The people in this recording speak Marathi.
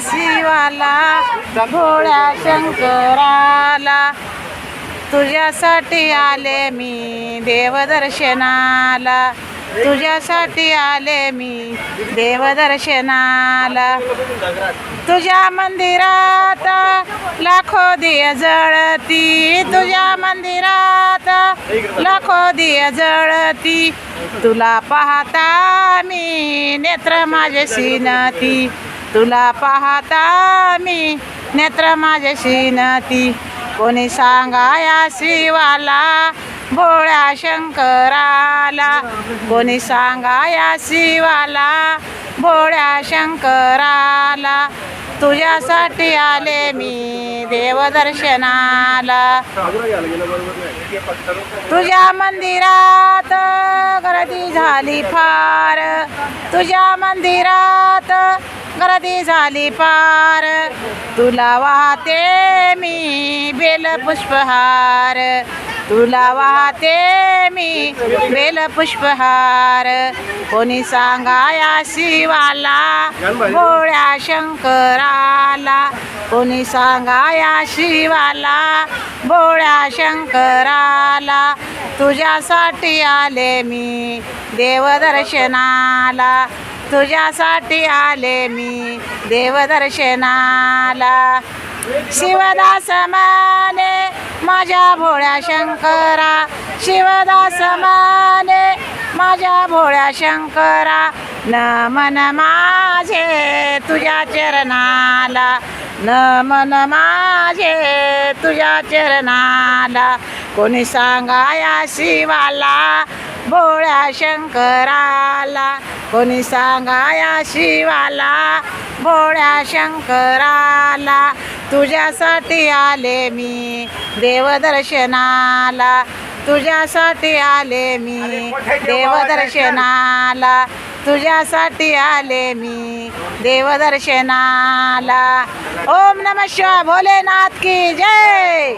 शिवाला भोळ्या शंकराला तुझ्यासाठी आले मी देवदर्शनाला तुझ्यासाठी आले मी देवदर्शनाला तुझ्या मंदिरात लाखो दिय जळती तुझ्या मंदिरात लाखो दिय जळती तुला पाहता मी नेत्र माझे सीनती तुला पाहता मी नेत्र माझे सीनती कोणी सांगाया शिवाला भोळ्या शंकराला कोणी सांगाया शिवाला भोळ्या शंकराला तुझ्यासाठी आले मी देवदर्शनाला तुझ्या मंदिरात गर्दी झाली फार तुझ्या मंदिरात गर्दी झाली फार तुला वाहते मी बेलपुष्पहार तुला वाहते मी बेलपुष्पहार कोणी सांगाया शिवाला भोळ्या शंकराला कोणी सांगाया शिवाला भोळ्या शंकराला तुझ्यासाठी आले मी देवदर्शनाला तुझ्यासाठी आले मी देवदर्शनाला शिवदास माने माझ्या भोळ्या शंकरा शिवदास माने माझ्या भोळ्या शंकरा नमन माझे तुझ्या चरणाला नमन माझे तुझ्या चरणाला कोणी सांगाया शिवाला भोळ्या शंकराला कोणी सांगाया शिवाला भोळ्या शंकराला तुझ्यासाठी आले मी देवदर्शनाला तुझ्यासाठी आले मी देवदर्शनाला तुझ्यासाठी आले मी देवदर्शनाला ओम नमः शिवाय भोलेनाथ की जय।